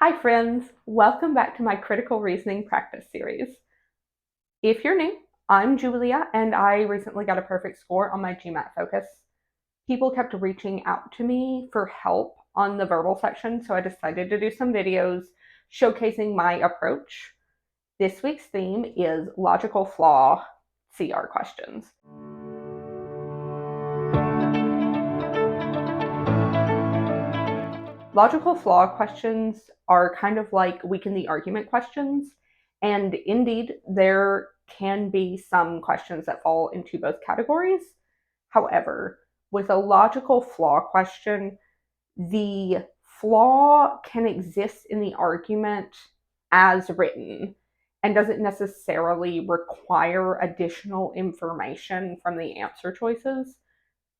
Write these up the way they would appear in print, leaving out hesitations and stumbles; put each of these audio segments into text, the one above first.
Hi friends, welcome back to my critical reasoning practice series. If you're new, I'm Julia and I recently got a perfect score on my GMAT focus. People kept reaching out to me for help on the verbal section, so I decided to do some videos showcasing my approach. This week's theme is logical flaw CR questions. Logical flaw questions are kind of like weaken the argument questions, and indeed, there can be some questions that fall into both categories. However, with a logical flaw question, the flaw can exist in the argument as written and doesn't necessarily require additional information from the answer choices.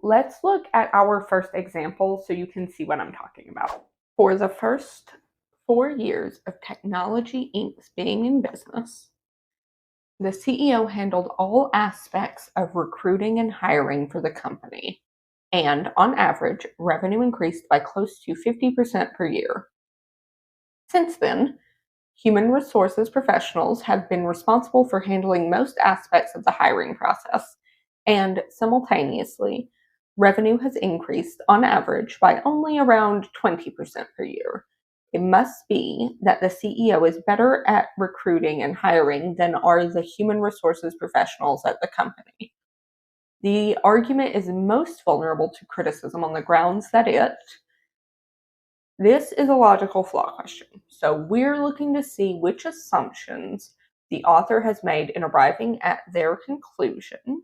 Let's look at our first example so you can see what I'm talking about. For the first 4 years of Technology Inc.'s being in business, the CEO handled all aspects of recruiting and hiring for the company, and on average, revenue increased by close to 50% per year. Since then, human resources professionals have been responsible for handling most aspects of the hiring process, and simultaneously, revenue has increased on average by only around 20% per year. It must be that the CEO is better at recruiting and hiring than are the human resources professionals at the company. The argument is most vulnerable to criticism on the grounds that this is a logical flaw question. So we're looking to see which assumptions the author has made in arriving at their conclusion,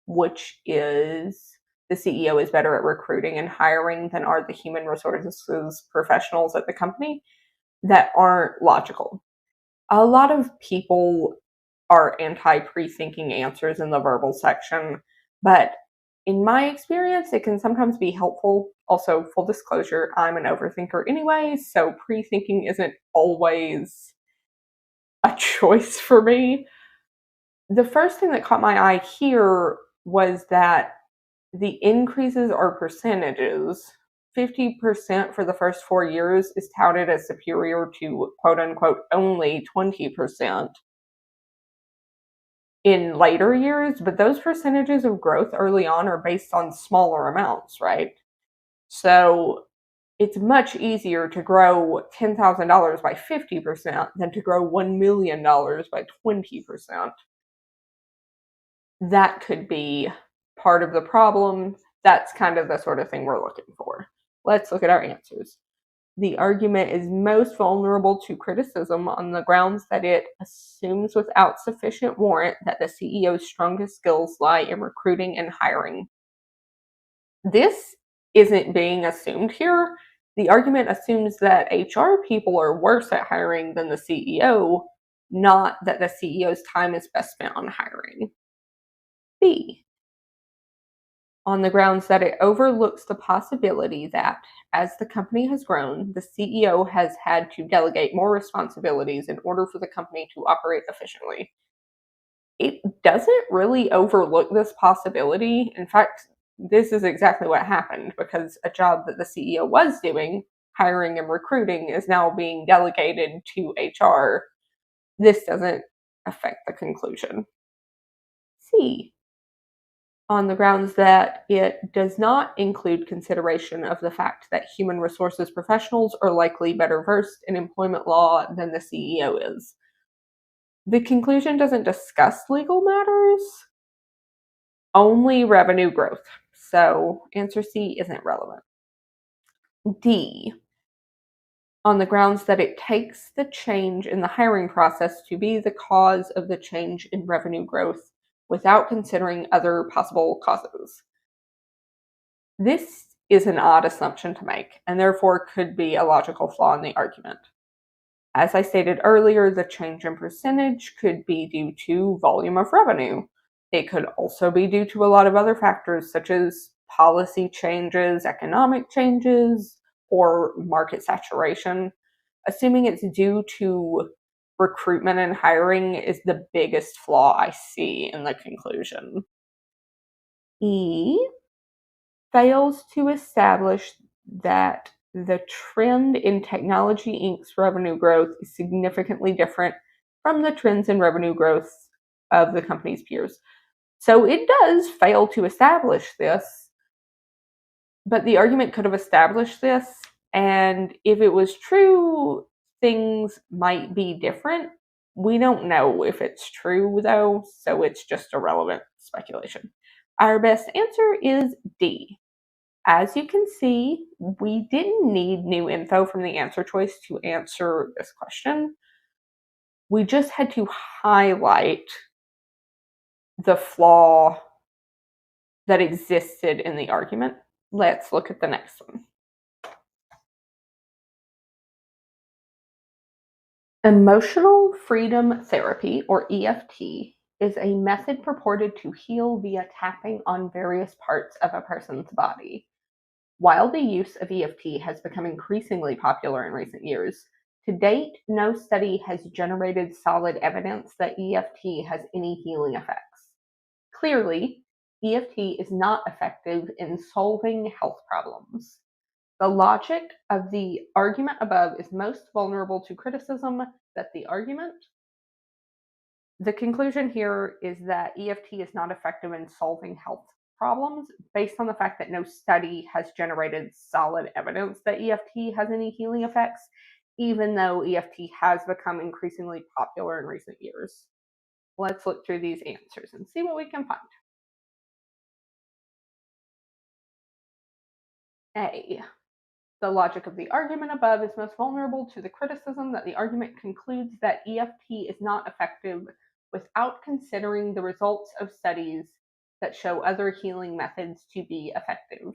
which is the CEO is better at recruiting and hiring than are the human resources professionals at the company, that aren't logical. A lot of people are anti pre-thinking answers in the verbal section, but in my experience, it can sometimes be helpful. Also, full disclosure, I'm an overthinker anyway, so pre-thinking isn't always a choice for me. The first thing that caught my eye here was that the increases are percentages. 50% for the first 4 years is touted as superior to quote unquote only 20% in later years, but those percentages of growth early on are based on smaller amounts, right? So it's much easier to grow $10,000 by 50% than to grow $1 million by 20%. That could be part of the problem. That's kind of the sort of thing we're looking for. Let's look at our answers. The argument is most vulnerable to criticism on the grounds that it assumes without sufficient warrant that the CEO's strongest skills lie in recruiting and hiring. This isn't being assumed here. The argument assumes that HR people are worse at hiring than the CEO, not that the CEO's time is best spent on hiring. B, on the grounds that it overlooks the possibility that, as the company has grown, the CEO has had to delegate more responsibilities in order for the company to operate efficiently. It doesn't really overlook this possibility. In fact, this is exactly what happened, because a job that the CEO was doing, hiring and recruiting, is now being delegated to HR. This doesn't affect the conclusion. C, on the grounds that it does not include consideration of the fact that human resources professionals are likely better versed in employment law than the CEO is. The conclusion doesn't discuss legal matters, only revenue growth. So answer C isn't relevant. D, on the grounds that it takes the change in the hiring process to be the cause of the change in revenue growth without considering other possible causes. This is an odd assumption to make, and therefore could be a logical flaw in the argument. As I stated earlier, the change in percentage could be due to volume of revenue. It could also be due to a lot of other factors, such as policy changes, economic changes, or market saturation. Assuming it's due to recruitment and hiring is the biggest flaw I see in the conclusion. E, fails to establish that The trend in Technology Inc.'s revenue growth is significantly different from the trends in revenue growth of the company's peers. So it does fail to establish this, but the argument could have established this, and if it was true, things might be different. We don't know if it's true, though, so it's just irrelevant speculation. Our best answer is D. As you can see, we didn't need new info from the answer choice to answer this question. We just had to highlight the flaw that existed in the argument. Let's look at the next one. Emotional freedom therapy, or EFT, is a method purported to heal via tapping on various parts of a person's body. While the use of EFT has become increasingly popular in recent years, to date, no study has generated solid evidence that EFT has any healing effects. Clearly, EFT is not effective in solving health problems. The logic of the argument above is most vulnerable to criticism that the conclusion here is that EFT is not effective in solving health problems based on the fact that no study has generated solid evidence that EFT has any healing effects, even though EFT has become increasingly popular in recent years. Let's look through these answers and see what we can find. A. The logic of the argument above is most vulnerable to the criticism that the argument concludes that EFT is not effective without considering the results of studies that show other healing methods to be effective.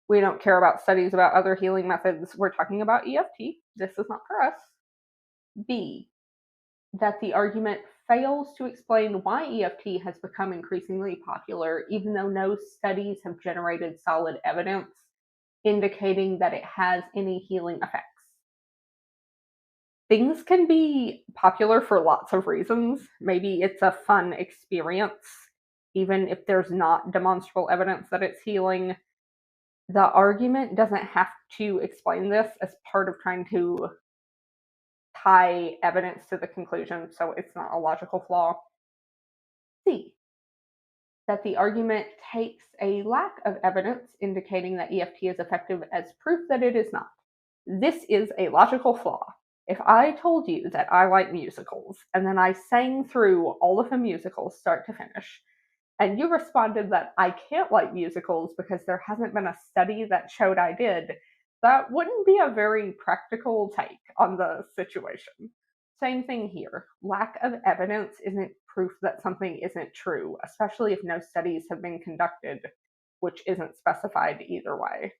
We don't care about studies about other healing methods. We're talking about EFT. This is not for us. B. That the argument fails to explain why EFT has become increasingly popular, even though no studies have generated solid evidence indicating that it has any healing effects. Things can be popular for lots of reasons. Maybe it's a fun experience, even if there's not demonstrable evidence that it's healing. The argument doesn't have to explain this as part of trying to tie evidence to the conclusion, so it's not a logical flaw. C. That the argument takes a lack of evidence indicating that EFT is effective as proof that it is not. This is a logical flaw. If I told you that I like musicals, and then I sang through all of the musicals start to finish, and you responded that I can't like musicals because there hasn't been a study that showed I did, that wouldn't be a very practical take on the situation. Same thing here. Lack of evidence isn't proof that something isn't true, especially if no studies have been conducted, which isn't specified either way.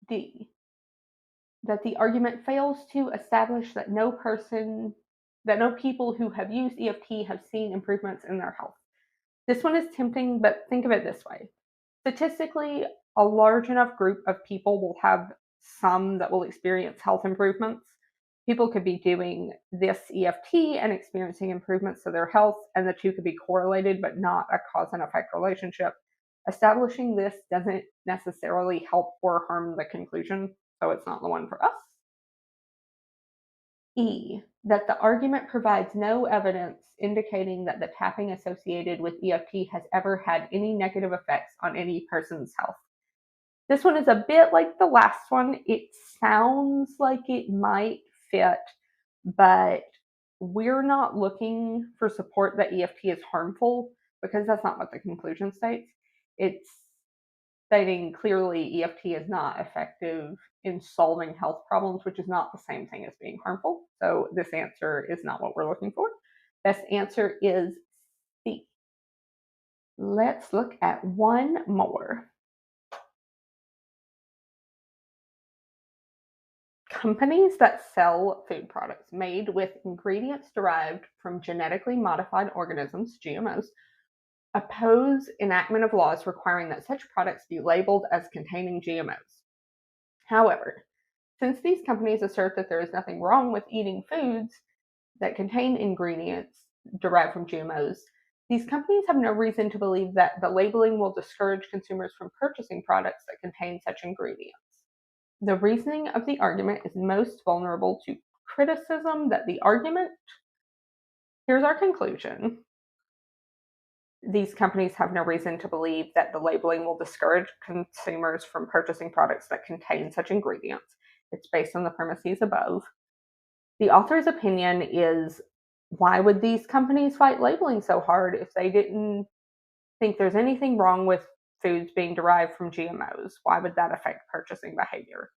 D. That the argument fails to establish that no people who have used EFT have seen improvements in their health. This one is tempting, but think of it this way. Statistically, a large enough group of people will have some that will experience health improvements. People could be doing this EFT and experiencing improvements to their health, and the two could be correlated, but not a cause and effect relationship. Establishing this doesn't necessarily help or harm the conclusion, so it's not the one for us. E. That the argument provides no evidence indicating that the tapping associated with EFT has ever had any negative effects on any person's health. This one is a bit like the last one. It sounds like it might fit, but we're not looking for support that EFT is harmful because that's not what the conclusion states. It's stating clearly EFT is not effective in solving health problems, which is not the same thing as being harmful. So this answer is not what we're looking for. Best answer is C. Let's look at one more. Companies that sell food products made with ingredients derived from genetically modified organisms, GMOs, oppose enactment of laws requiring that such products be labeled as containing GMOs. However, since these companies assert that there is nothing wrong with eating foods that contain ingredients derived from GMOs, These companies have no reason to believe that the labeling will discourage consumers from purchasing products that contain such ingredients. The reasoning of the argument is most vulnerable to criticism that the argument, here's our conclusion. These companies have no reason to believe that the labeling will discourage consumers from purchasing products that contain such ingredients. It's based on the premises above. The author's opinion is, why would these companies fight labeling so hard if they didn't think there's anything wrong with foods being derived from GMOs? Why would that affect purchasing behavior?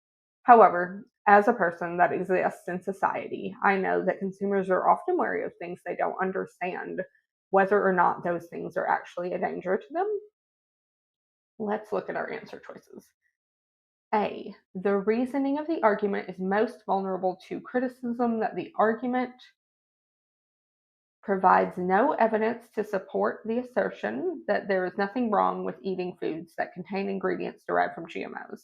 However, as a person that exists in society, I know that consumers are often wary of things they don't understand, whether or not those things are actually a danger to them. Let's look at our answer choices. A, the reasoning of the argument is most vulnerable to criticism that the argument provides no evidence to support the assertion that there is nothing wrong with eating foods that contain ingredients derived from GMOs.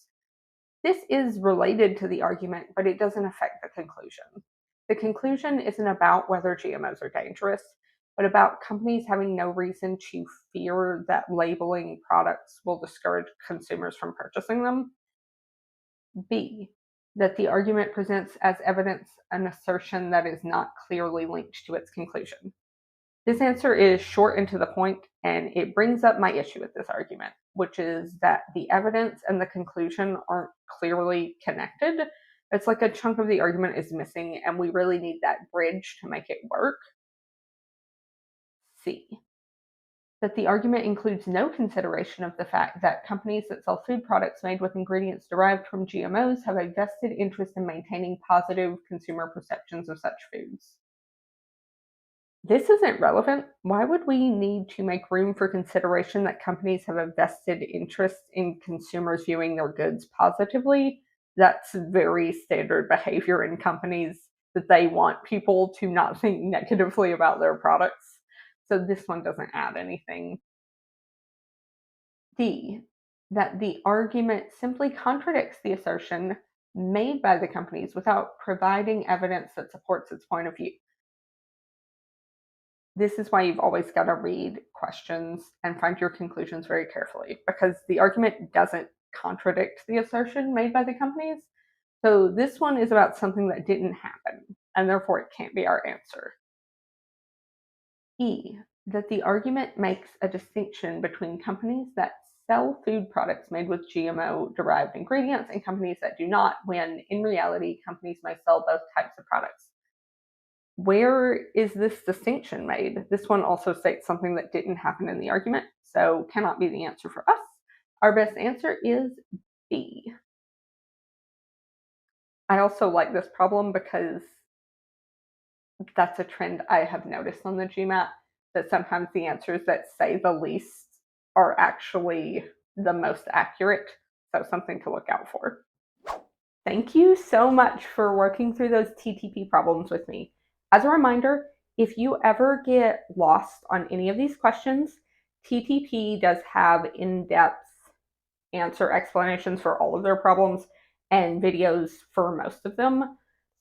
This is related to the argument, but it doesn't affect the conclusion. The conclusion isn't about whether GMOs are dangerous, but about companies having no reason to fear that labeling products will discourage consumers from purchasing them. B, that the argument presents as evidence an assertion that is not clearly linked to its conclusion. This answer is short and to the point, and it brings up my issue with this argument, which is that the evidence and the conclusion aren't clearly connected. It's like a chunk of the argument is missing, and we really need that bridge to make it work. C, that the argument includes no consideration of the fact that companies that sell food products made with ingredients derived from GMOs have a vested interest in maintaining positive consumer perceptions of such foods. This isn't relevant. Why would we need to make room for consideration that companies have a vested interest in consumers viewing their goods positively? That's very standard behavior in companies, that they want people to not think negatively about their products. So this one doesn't add anything. D, that the argument simply contradicts the assertion made by the companies without providing evidence that supports its point of view. This is why you've always got to read questions and find your conclusions very carefully, because the argument doesn't contradict the assertion made by the companies. So this one is about something that didn't happen, and therefore it can't be our answer. E, that the argument makes a distinction between companies that sell food products made with GMO-derived ingredients and companies that do not, when in reality, companies may sell both types of products. Where is this distinction made? This one also states something that didn't happen in the argument, so cannot be the answer for us. Our best answer is B. I also like this problem because that's a trend I have noticed on the GMAT, that sometimes the answers that say the least are actually the most accurate. So something to look out for. Thank you so much for working through those TTP problems with me. As a reminder, if you ever get lost on any of these questions, TTP does have in-depth answer explanations for all of their problems and videos for most of them.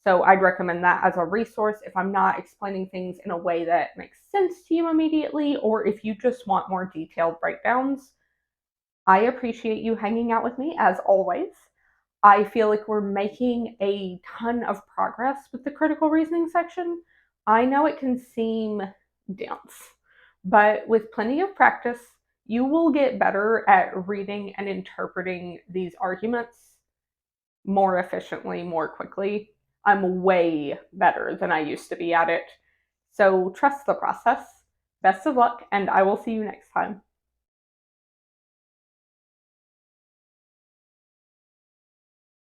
So I'd recommend that as a resource if I'm not explaining things in a way that makes sense to you immediately, or if you just want more detailed breakdowns. I appreciate you hanging out with me as always. I feel like we're making a ton of progress with the critical reasoning section. I know it can seem dense, but with plenty of practice, you will get better at reading and interpreting these arguments more efficiently, more quickly. I'm way better than I used to be at it. So trust the process. Best of luck, and I will see you next time.